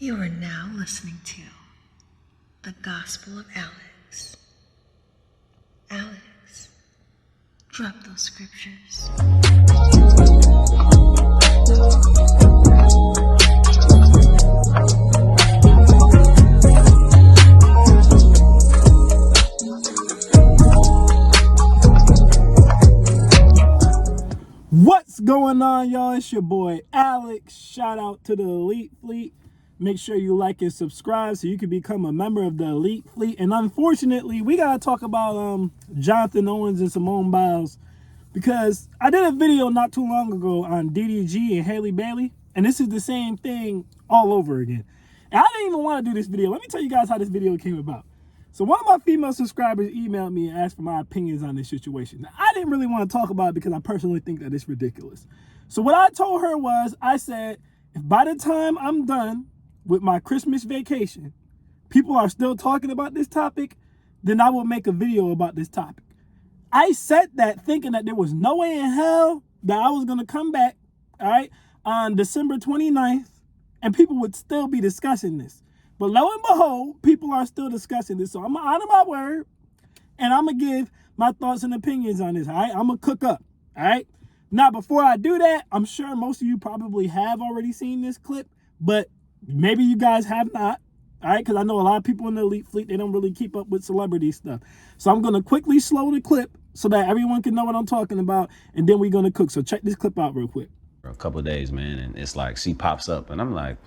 You are now listening to the Gospel of Alex. Alex, drop those scriptures. What's going on, y'all? It's your boy Alex. Shout out to the Elite Fleet. Make sure you like and subscribe so you can become a member of the Elite Fleet. And unfortunately, we gotta talk about Johnathan Owens and Simone Biles, because I did a video not too long ago on DDG and Haley Bailey, and this is the same thing all over again. And I didn't even want to do this video. Let me tell you guys how this video came about. So one of my female subscribers emailed me and asked for my opinions on this situation. Now, I didn't really want to talk about it because I personally think that it's ridiculous. So what I told her was, I said, if by the time I'm done with my Christmas vacation, people are still talking about this topic, then I will make a video about this topic. I said that thinking that there was no way in hell that I was going to come back, all right, on December 29th, and people would still be discussing this. But lo and behold, people are still discussing this. So I'm going to honor my word, and I'm going to give my thoughts and opinions on this, all right? I'm going to cook up, all right? Now, before I do that, I'm sure most of you probably have already seen this clip, but maybe you guys have not, all right? Because I know a lot of people in the Elite Fleet, they don't really keep up with celebrity stuff. So I'm going to quickly slow the clip so that everyone can know what I'm talking about, and then we're going to cook. So check this clip out real quick. For a couple of days, man, and it's like she pops up, and I'm like,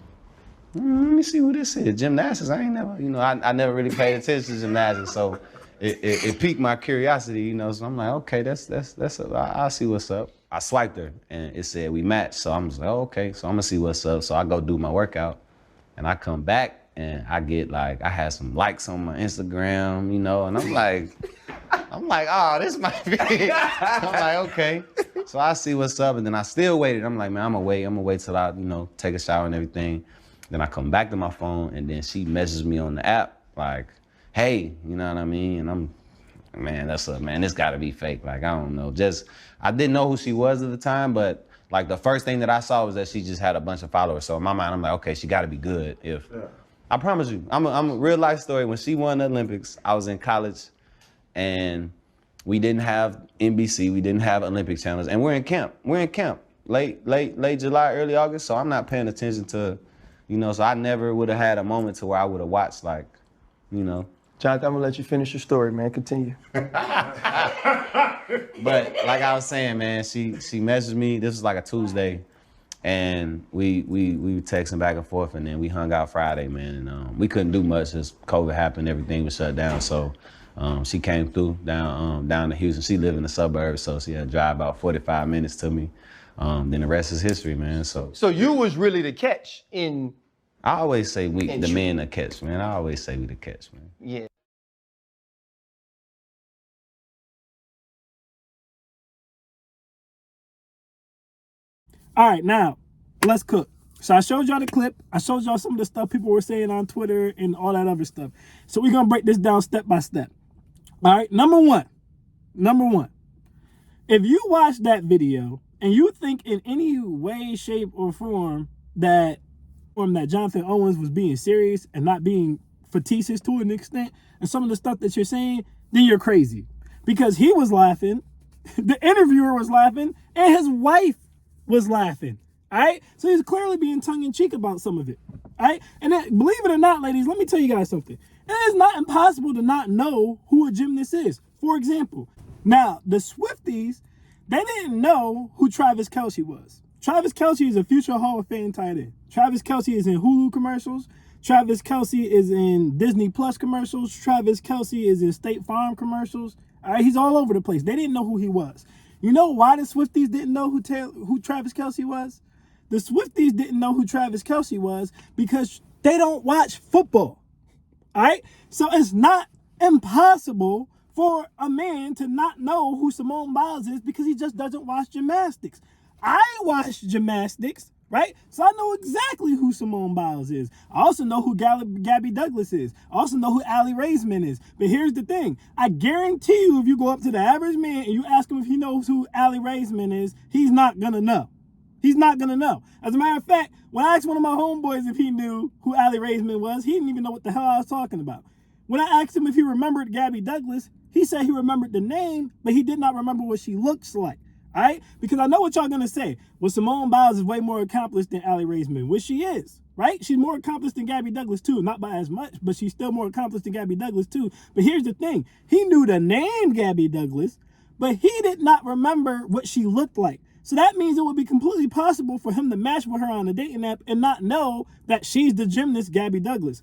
let me see who this is. Gymnastics, I ain't never, I never really paid attention to gymnastics, so it piqued my curiosity, so I'm like, okay, I'll see what's up. I swiped her, and it said we matched, so I'm just like, oh, okay, so I'm gonna see what's up. So I go do my workout, and I come back, and I get like, I had some likes on my Instagram, and I'm like, oh, this might be it. I'm like, okay. So I see what's up, and then I still waited. I'm like, man, I'm gonna wait till I, take a shower and everything. Then I come back to my phone, and then she messages me on the app, like, hey, you know what I mean? And man, this gotta be fake. Like, I don't know. I didn't know who she was at the time, but like the first thing that I saw was that she just had a bunch of followers. So in my mind, I'm like, okay, she gotta be good. I promise you, I'm a real life story. When she won the Olympics, I was in college, and we didn't have NBC, we didn't have Olympic channels, and we're in camp. Late July, early August, so I'm not paying attention to, so I never would have had a moment to where I would have watched, like, Johnathan, I'm gonna let you finish your story, man. Continue. But like I was saying, man, she messaged me. This was like a Tuesday, and we were texting back and forth, and then we hung out Friday, man. And we couldn't do much as COVID happened. Everything was shut down. So she came through down to Houston. She lived in the suburbs, so she had to drive about 45 minutes to me. Then the rest is history, man. So you was really the catch in. I always say the men the catch, man. I always say we the catch, man. Yeah. All right, now let's cook. So I showed y'all the clip. I showed y'all some of the stuff people were saying on Twitter and all that other stuff. So we're going to break this down step by step. All right, number one. If you watch that video and you think in any way, shape, or form that Johnathan Owens was being serious and not being facetious to an extent, and some of the stuff that you're saying, then you're crazy. Because he was laughing, the interviewer was laughing, and his wife was laughing. All right? So he's clearly being tongue-in-cheek about some of it. All right? And then, believe it or not, ladies, let me tell you guys something. It is not impossible to not know who a gymnast is. For example, now, the Swifties, they didn't know who Travis Kelce was. Travis Kelce is a future Hall of Fame tight end. Travis Kelce is in Hulu commercials. Travis Kelce is in Disney Plus commercials. Travis Kelce is in State Farm commercials. All right? He's all over the place. They didn't know who he was. You know why the Swifties didn't know who Travis Kelce was? The Swifties didn't know who Travis Kelce was because they don't watch football. All right? So it's not impossible for a man to not know who Simone Biles is because he just doesn't watch gymnastics. I watch gymnastics, right? So I know exactly who Simone Biles is. I also know who Gabby Douglas is. I also know who Aly Raisman is. But here's the thing. I guarantee you if you go up to the average man and you ask him if he knows who Aly Raisman is, he's not going to know. He's not going to know. As a matter of fact, when I asked one of my homeboys if he knew who Allie Raisman was, he didn't even know what the hell I was talking about. When I asked him if he remembered Gabby Douglas, he said he remembered the name, but he did not remember what she looks like. All right? Because I know what y'all going to say. Well, Simone Biles is way more accomplished than Allie Raisman, which she is, right? She's more accomplished than Gabby Douglas, too. Not by as much, but she's still more accomplished than Gabby Douglas, too. But here's the thing. He knew the name Gabby Douglas, but he did not remember what she looked like. So that means it would be completely possible for him to match with her on a dating app and not know that she's the gymnast Gabby Douglas.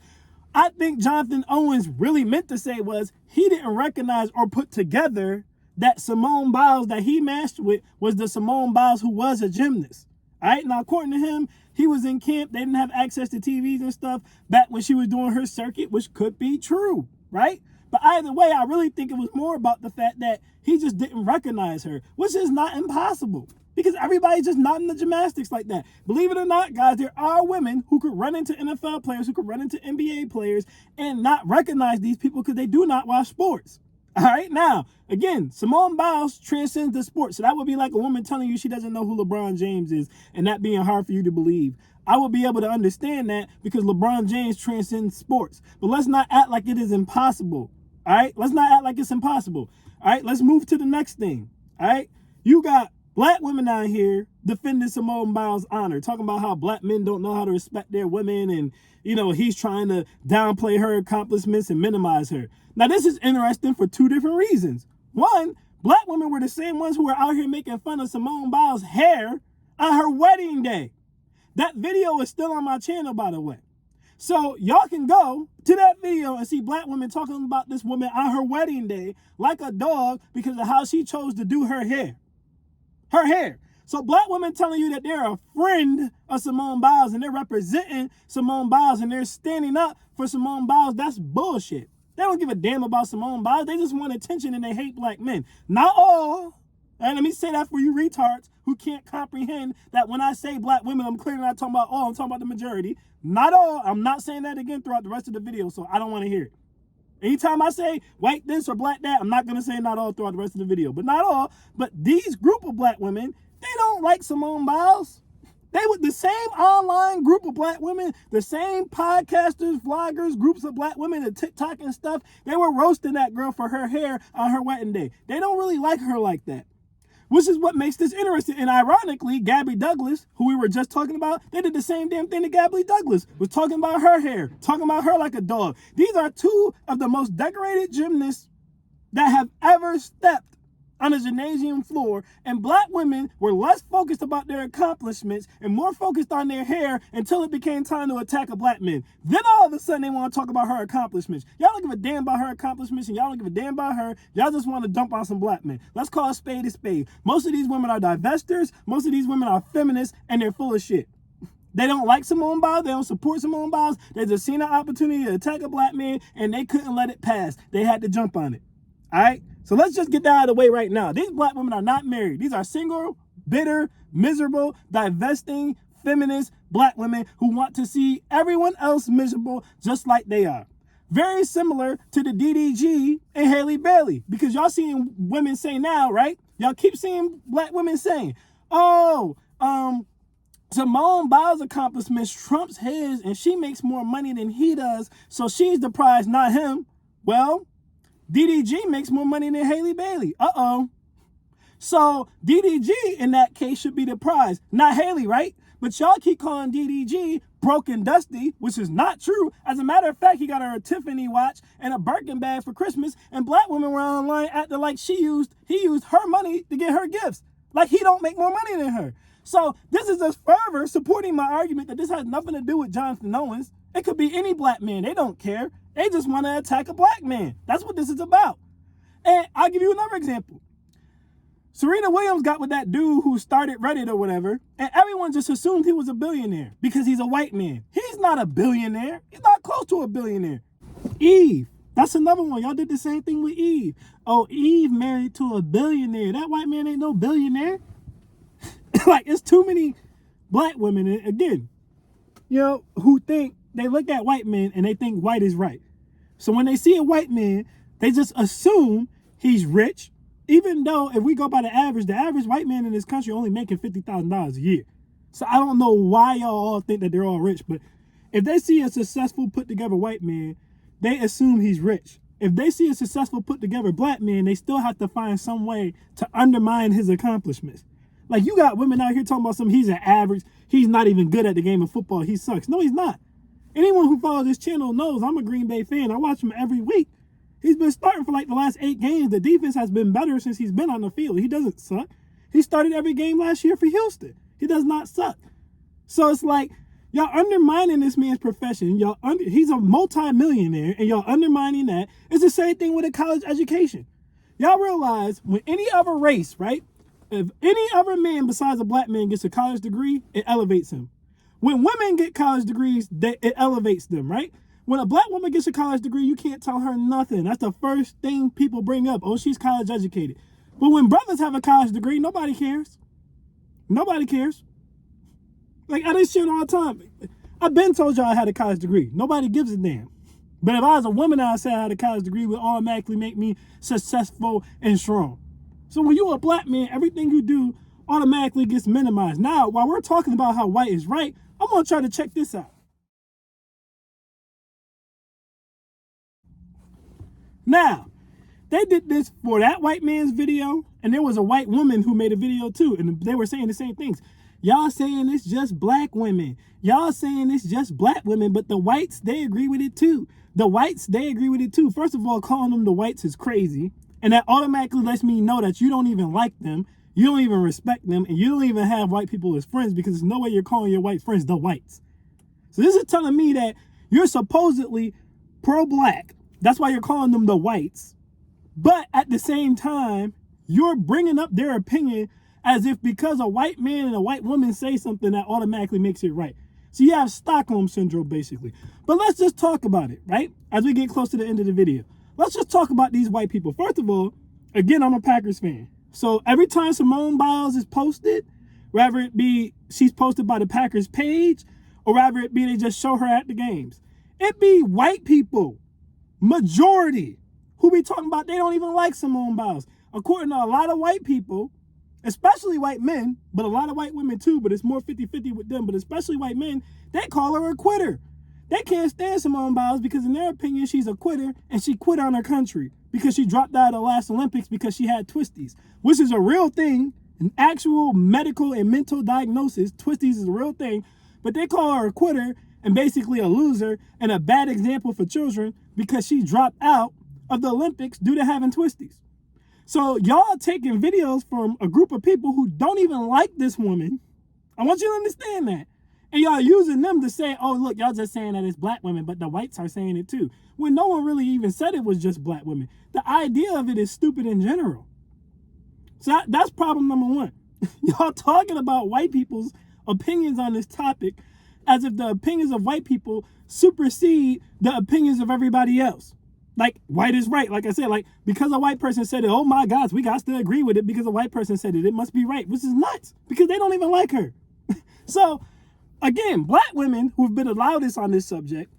I think Johnathan Owens really meant to say was he didn't recognize or put together that Simone Biles that he matched with was the Simone Biles who was a gymnast. All right, now according to him, he was in camp. They didn't have access to TVs and stuff back when she was doing her circuit, which could be true, right? But either way, I really think it was more about the fact that he just didn't recognize her, which is not impossible. Because everybody's just not into gymnastics like that. Believe it or not, guys, there are women who could run into NFL players, who could run into NBA players, and not recognize these people because they do not watch sports. All right, now, again, Simone Biles transcends the sport. So that would be like a woman telling you she doesn't know who LeBron James is, and that being hard for you to believe. I would be able to understand that because LeBron James transcends sports. But let's not act like it is impossible. All right, let's not act like it's impossible. All right, let's move to the next thing. All right, you got black women out here defending Simone Biles' honor, talking about how black men don't know how to respect their women and, you know, he's trying to downplay her accomplishments and minimize her. Now, this is interesting for two different reasons. One, black women were the same ones who were out here making fun of Simone Biles' hair on her wedding day. That video is still on my channel, by the way. So y'all can go to that video and see black women talking about this woman on her wedding day like a dog because of how she chose to do her hair. Her hair. So black women telling you that they're a friend of Simone Biles and they're representing Simone Biles and they're standing up for Simone Biles, that's bullshit. They don't give a damn about Simone Biles. They just want attention and they hate black men. Not all. And let me say that for you retards who can't comprehend that when I say black women, I'm clearly not talking about all. I'm talking about the majority. Not all. I'm not saying that again throughout the rest of the video, so I don't want to hear it. Anytime I say white this or black that, I'm not going to say not all throughout the rest of the video. But not all. But these group of black women, they don't like Simone Biles. They were the same online group of black women, the same podcasters, vloggers, groups of black women, and TikTok and stuff. They were roasting that girl for her hair on her wedding day. They don't really like her like that. Which is what makes this interesting. And ironically, Gabby Douglas, who we were just talking about, they did the same damn thing to Gabby Douglas. Was talking about her hair, talking about her like a dog. These are two of the most decorated gymnasts that have ever stepped on a gymnasium floor, and black women were less focused about their accomplishments and more focused on their hair until it became time to attack a black man. Then all of a sudden they want to talk about her accomplishments. Y'all don't give a damn about her accomplishments and y'all don't give a damn about her. Y'all just want to dump on some black men. Let's call a spade a spade. Most of these women are divestors. Most of these women are feminists, and they're full of shit. They don't like Simone Biles. They don't support Simone Biles. They just seen an opportunity to attack a black man, and they couldn't let it pass. They had to jump on it. All right? So let's just get that out of the way right now. These black women are not married. These are single, bitter, miserable, divesting, feminist black women who want to see everyone else miserable just like they are. Very similar to the DDG and Haley Bailey. Because y'all seeing women say now, right? Y'all keep seeing black women saying, oh, Simone Biles' accomplishments trumps his and she makes more money than he does, so she's the prize, not him. Well, DDG makes more money than Haley Bailey. Uh-oh. So DDG in that case should be the prize, not Haley, right? But y'all keep calling DDG broke and dusty, which is not true. As a matter of fact, he got her a Tiffany watch and a Birkin bag for Christmas, and black women were online acting like he used her money to get her gifts. Like he don't make more money than her. So this is just further supporting my argument that this has nothing to do with Johnathan Owens. It could be any black man. They don't care. They just want to attack a black man. That's what this is about. And I'll give you another example. Serena Williams got with that dude who started Reddit or whatever, and everyone just assumed he was a billionaire because he's a white man. He's not a billionaire. He's not close to a billionaire. Eve, that's another one. Y'all did the same thing with Eve. Oh, Eve married to a billionaire. That white man ain't no billionaire. Like, it's too many black women, again, you know, who think they look at white men and they think white is right. So when they see a white man, they just assume he's rich, even though if we go by the average white man in this country only making $50,000 a year. So I don't know why y'all all think that they're all rich, but if they see a successful, put together white man, they assume he's rich. If they see a successful, put together black man, they still have to find some way to undermine his accomplishments. Like, you got women out here talking about he's an average, he's not even good at the game of football, he sucks. No, he's not. Anyone who follows this channel knows I'm a Green Bay fan. I watch him every week. He's been starting for like the last 8 games. The defense has been better since he's been on the field. He doesn't suck. He started every game last year for Houston. He does not suck. So it's like, y'all undermining this man's profession. He's a multi-millionaire, and y'all undermining that. It's the same thing with a college education. Y'all realize when any other race, right? If any other man besides a black man gets a college degree, it elevates him. When women get college degrees, it elevates them, right? When a black woman gets a college degree, you can't tell her nothing. That's the first thing people bring up. Oh, she's college educated. But when brothers have a college degree, nobody cares. Nobody cares. Like, I this shit all the time. I've been told y'all I had a college degree. Nobody gives a damn. But if I was a woman and I said I had a college degree, it would automatically make me successful and strong. So when you're a black man, everything you do automatically gets minimized. Now, while we're talking about how white is right, I'm going to try to check this out. Now, they did this for that white man's video, and there was a white woman who made a video too, and they were saying the same things. Y'all saying it's just black women. Y'all saying it's just black women, but the whites, they agree with it too. The whites, they agree with it too. First of all, calling them the whites is crazy, and that automatically lets me know that you don't even like them, you don't even respect them, and you don't even have white people as friends, because there's no way you're calling your white friends the whites. So this is telling me that you're supposedly pro-black. That's why you're calling them the whites. But at the same time, you're bringing up their opinion as if because a white man and a white woman say something, that automatically makes it right. So you have Stockholm syndrome, basically. But let's just talk about it, right? As we get close to the end of the video. Let's just talk about these white people. First of all, again, I'm a Packers fan. So every time Simone Biles is posted, whether it be she's posted by the Packers page, or whether it be they just show her at the games, it be white people, majority, who be talking about they don't even like Simone Biles. According to a lot of white people, especially white men, but a lot of white women too, but it's more 50-50 with them, but especially white men, they call her a quitter. They can't stand Simone Biles because in their opinion, she's a quitter, and she quit on her country because she dropped out of the last Olympics because she had twisties, which is a real thing, an actual medical and mental diagnosis. Twisties is a real thing, but they call her a quitter and basically a loser and a bad example for children because she dropped out of the Olympics due to having twisties. So y'all taking videos from a group of people who don't even like this woman. I want you to understand that. And y'all using them to say, oh, look, y'all just saying that it's black women, but the whites are saying it too. When no one really even said it was just black women. The idea of it is stupid in general. So that's problem number one. Y'all talking about white people's opinions on this topic as if the opinions of white people supersede the opinions of everybody else. Like, white is right. Like I said, like, because a white person said it, oh my gosh, we got to agree with it because a white person said it. It must be right, which is nuts because they don't even like her. So, again, black women who've been the loudest on this subject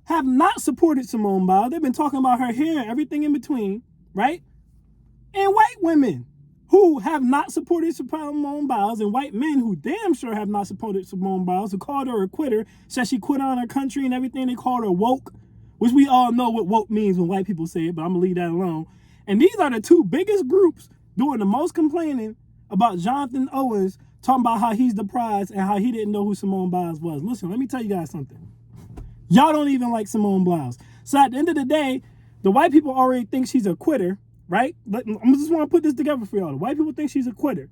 have not supported Simone Biles. They've been talking about her hair and everything in between, right? And white women who have not supported Simone Biles, and white men who damn sure have not supported Simone Biles, who called her a quitter, said she quit on her country and everything. They called her woke, which we all know what woke means when white people say it, but I'm going to leave that alone. And these are the two biggest groups doing the most complaining about Johnathan Owens, talking about how he's the prize and how he didn't know who Simone Biles was. Listen, let me tell you guys something. Y'all don't even like Simone Biles. So at the end of the day, the white people already think she's a quitter, right? I just want to put this together for y'all. The white people think she's a quitter,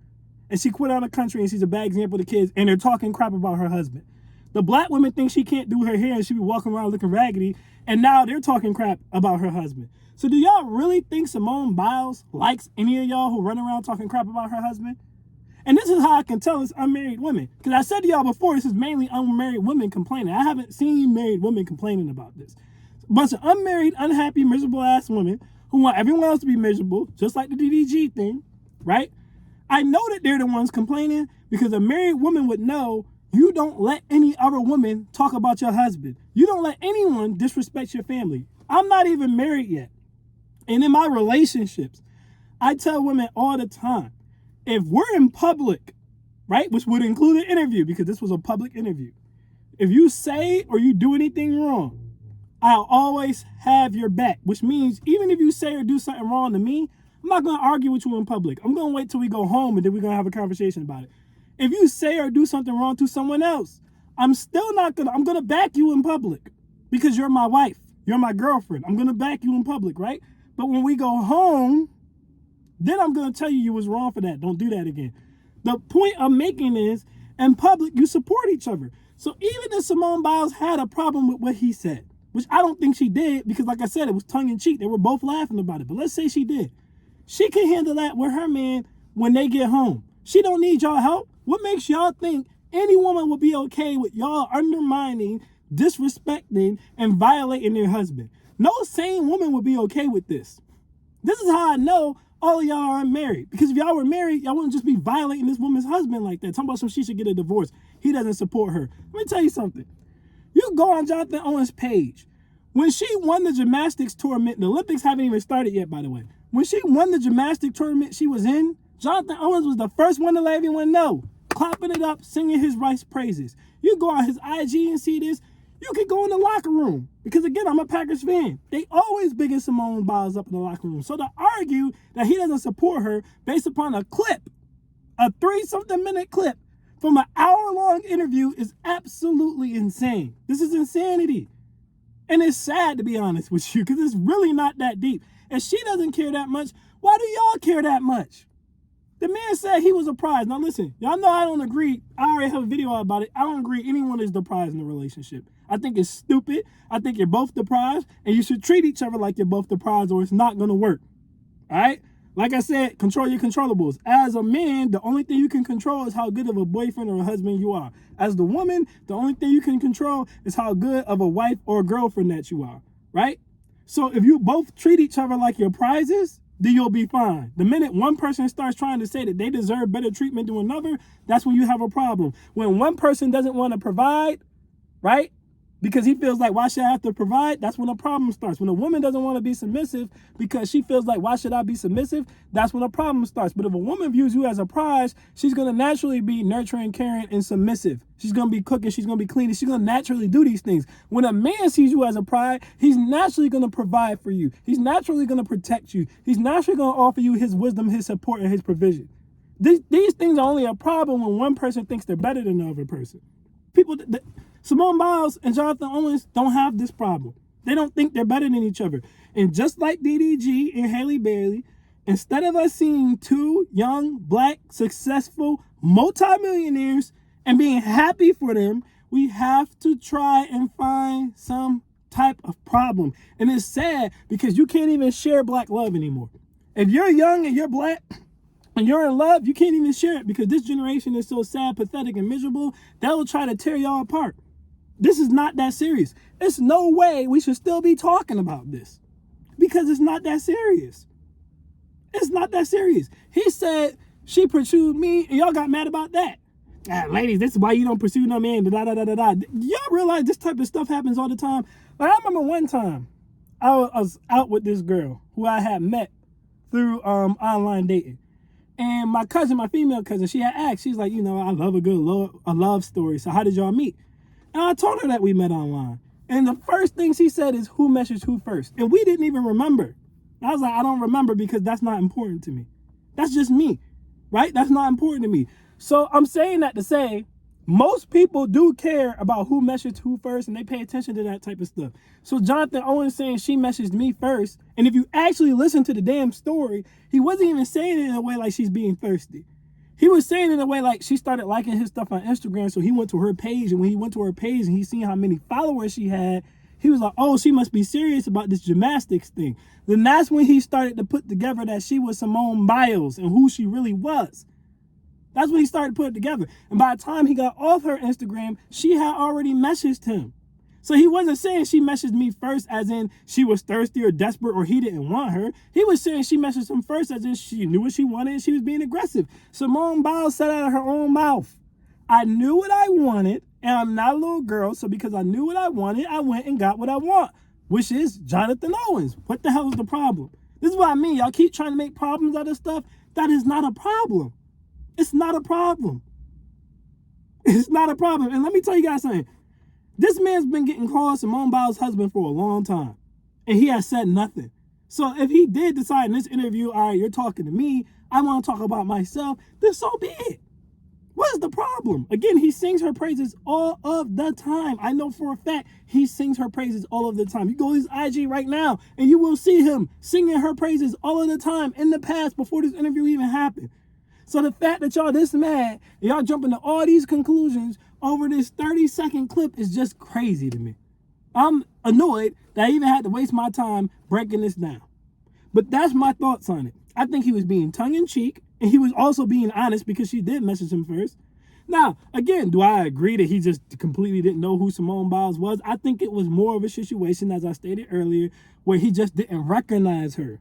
and she quit on the country, and she's a bad example to kids, and they're talking crap about her husband. The black women think she can't do her hair, and she be walking around looking raggedy, and now they're talking crap about her husband. So do y'all really think Simone Biles likes any of y'all who run around talking crap about her husband? And this is how I can tell it's unmarried women. Because I said to y'all before, this is mainly unmarried women complaining. I haven't seen married women complaining about this. A bunch of unmarried, unhappy, miserable ass women who want everyone else to be miserable, just like the DDG thing, right? I know that they're the ones complaining because a married woman would know you don't let any other woman talk about your husband. You don't let anyone disrespect your family. I'm not even married yet. And in my relationships, I tell women all the time, if we're in public right? Which would include an interview because this was a public interview. If you say or you do anything wrong, I'll always have your back, which means even if you say or do something wrong to me, I'm not going to argue with you in public. I'm going to wait till we go home and then we're going to have a conversation about it. If you say or do something wrong to someone else, I'm going to back you in public because you're my wife. You're my girlfriend. I'm going to back you in public, right? But when we go home, then I'm going to tell you was wrong for that. Don't do that again. The point I'm making is, in public, you support each other. So even if Simone Biles had a problem with what he said, which I don't think she did, because like I said, it was tongue-in-cheek. They were both laughing about it. But let's say she did. She can handle that with her man when they get home. She don't need y'all help. What makes y'all think any woman will be okay with y'all undermining, disrespecting, and violating their husband? No sane woman would be okay with this. This is how I know all of y'all are unmarried. Because if y'all were married, y'all wouldn't just be violating this woman's husband like that. Talking about some she should get a divorce. He doesn't support her. Let me tell you something. You go on Johnathan Owens' page. When she won the gymnastics tournament, the Olympics haven't even started yet, by the way. When she won the gymnastic tournament she was in, Johnathan Owens was the first one to let everyone know. Clapping it up, singing his rights praises. You go on his IG and see this. You could go in the locker room. Because again, I'm a Packers fan. They always bigging Simone Biles up in the locker room. So to argue that he doesn't support her based upon a clip, a 3-something minute clip from an hour-long interview is absolutely insane. This is insanity. And it's sad, to be honest with you, because it's really not that deep. If she doesn't care that much, why do y'all care that much? The man said he was a prize. Now listen, y'all know I don't agree. I already have a video about it. I don't agree anyone is the prize in a relationship. I think it's stupid. I think you're both the prize, and you should treat each other like you're both the prize, or it's not going to work. All right? Like I said, control your controllables. As a man, the only thing you can control is how good of a boyfriend or a husband you are. As the woman, the only thing you can control is how good of a wife or a girlfriend that you are, right? So if you both treat each other like your prizes, then you'll be fine. The minute one person starts trying to say that they deserve better treatment than another, that's when you have a problem. When one person doesn't want to provide, right? Because he feels like, why should I have to provide? That's when a problem starts. When a woman doesn't want to be submissive because she feels like, why should I be submissive? That's when a problem starts. But if a woman views you as a prize, she's going to naturally be nurturing, caring, and submissive. She's going to be cooking. She's going to be cleaning. She's going to naturally do these things. When a man sees you as a prize, he's naturally going to provide for you. He's naturally going to protect you. He's naturally going to offer you his wisdom, his support, and his provision. These things are only a problem when one person thinks they're better than the other person. Simone Biles and Johnathan Owens don't have this problem. They don't think they're better than each other. And just like DDG and Haley Bailey, instead of us seeing two young, black, successful multimillionaires and being happy for them, we have to try and find some type of problem. And it's sad because you can't even share black love anymore. If you're young and you're black and you're in love, you can't even share it because this generation is so sad, pathetic, and miserable, they'll try to tear y'all apart. This is not that serious. There's no way we should still be talking about this because it's not that serious. It's not that serious. He said she pursued me and y'all got mad about that. Ladies, this is why you don't pursue no man. Y'all realize this type of stuff happens all the time? Like, I remember one time I was out with this girl who I had met through online dating. And my cousin, my female cousin, she had asked, she's like, I love a love story. So how did y'all meet? And I told her that we met online. And the first thing she said is, who messaged who first? And we didn't even remember. I was like, I don't remember because that's not important to me. That's just me, right? That's not important to me. So I'm saying that to say, most people do care about who messaged who first, and they pay attention to that type of stuff. So Johnathan Owens saying she messaged me first, and if you actually listen to the damn story, he wasn't even saying it in a way like she's being thirsty. He was saying it in a way like she started liking his stuff on Instagram, so he went to her page, and when he went to her page and he seen how many followers she had, he was like, oh, she must be serious about this gymnastics thing. Then that's when he started to put together that she was Simone Biles and who she really was. That's when he started to put it together. And by the time he got off her Instagram, she had already messaged him. So he wasn't saying she messaged me first as in she was thirsty or desperate or he didn't want her. He was saying she messaged him first as in she knew what she wanted and she was being aggressive. Simone Biles said out of her own mouth, I knew what I wanted and I'm not a little girl. So because I knew what I wanted, I went and got what I want, which is Johnathan Owens. What the hell is the problem? This is what I mean. Y'all keep trying to make problems out of stuff. That is not a problem. It's not a problem. It's not a problem. And let me tell you guys something. This man's been getting called Simone Biles' husband for a long time, and he has said nothing. So if he did decide in this interview, all right, you're talking to me, I want to talk about myself, then so be it. What is the problem? Again, he sings her praises all of the time. I know for a fact he sings her praises all of the time. You go to his IG right now, and you will see him singing her praises all of the time in the past before this interview even happened. So the fact that y'all this mad, and y'all jumping to all these conclusions over this 30-second clip is just crazy to me. I'm annoyed that I even had to waste my time breaking this down. But that's my thoughts on it. I think he was being tongue-in-cheek, and he was also being honest because she did message him first. Now, again, do I agree that he just completely didn't know who Simone Biles was? I think it was more of a situation, as I stated earlier, where he just didn't recognize her.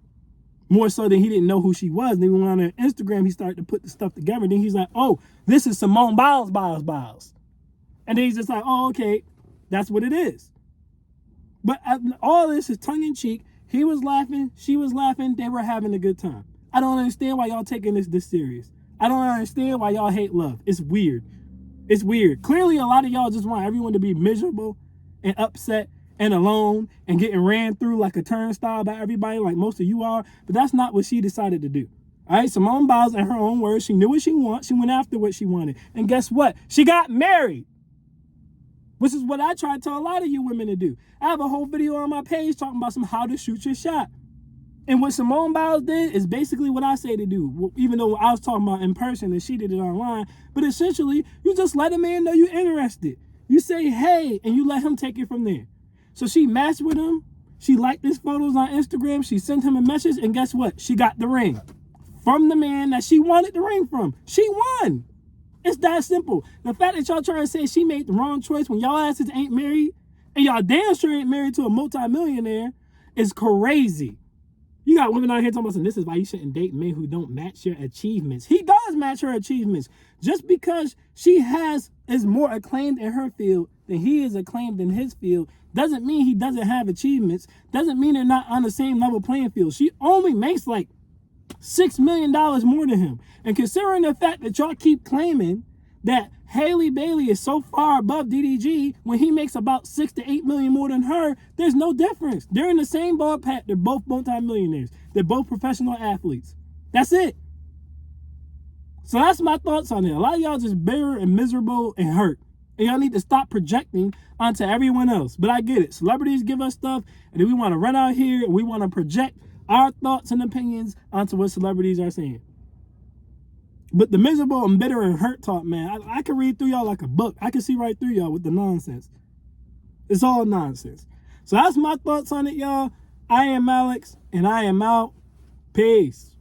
More so than he didn't know who she was. Then when on her Instagram, he started to put the stuff together. Then he's like, oh, this is Simone Biles. And then he's just like, oh, okay, that's what it is. But all this is tongue-in-cheek. He was laughing. She was laughing. They were having a good time. I don't understand why y'all taking this serious. I don't understand why y'all hate love. It's weird. It's weird. Clearly, a lot of y'all just want everyone to be miserable and upset and alone and getting ran through like a turnstile by everybody like most of you are. But that's not what she decided to do. All right, Simone Biles, in her own words, she knew what she wanted. She went after what she wanted. And guess what? She got married. Which is what I try to tell a lot of you women to do. I have a whole video on my page talking about how to shoot your shot. And what Simone Biles did is basically what I say to do, even though I was talking about in person and she did it online. But essentially, you just let a man know you're interested. You say, hey, and you let him take it from there. So she matched with him. She liked his photos on Instagram. She sent him a message. And guess what? She got the ring from the man that she wanted the ring from. She won. It's that simple. The fact that y'all trying to say she made the wrong choice when y'all asses ain't married and y'all damn sure ain't married to a multimillionaire is crazy. You got women out here talking about, this is why you shouldn't date men who don't match your achievements. He does match her achievements. Just because she is more acclaimed in her field than he is acclaimed in his field doesn't mean he doesn't have achievements. Doesn't mean they're not on the same level playing field. She only makes like $6 million more than him. And considering the fact that y'all keep claiming that Haley Bailey is so far above DDG when he makes about 6 to 8 million more than her, there's no difference. They're in the same ballpark. They're both multi-millionaires. They're both professional athletes. That's it. So that's my thoughts on it. A lot of y'all just bitter and miserable and hurt. And y'all need to stop projecting onto everyone else. But I get it. Celebrities give us stuff, and then we want to run out here and we want to project our thoughts and opinions onto what celebrities are saying. But the miserable and bitter and hurt talk, man, I can read through y'all like a book. I can see right through y'all with the nonsense. It's all nonsense. So that's my thoughts on it, y'all. I am Alex, and I am out. Peace.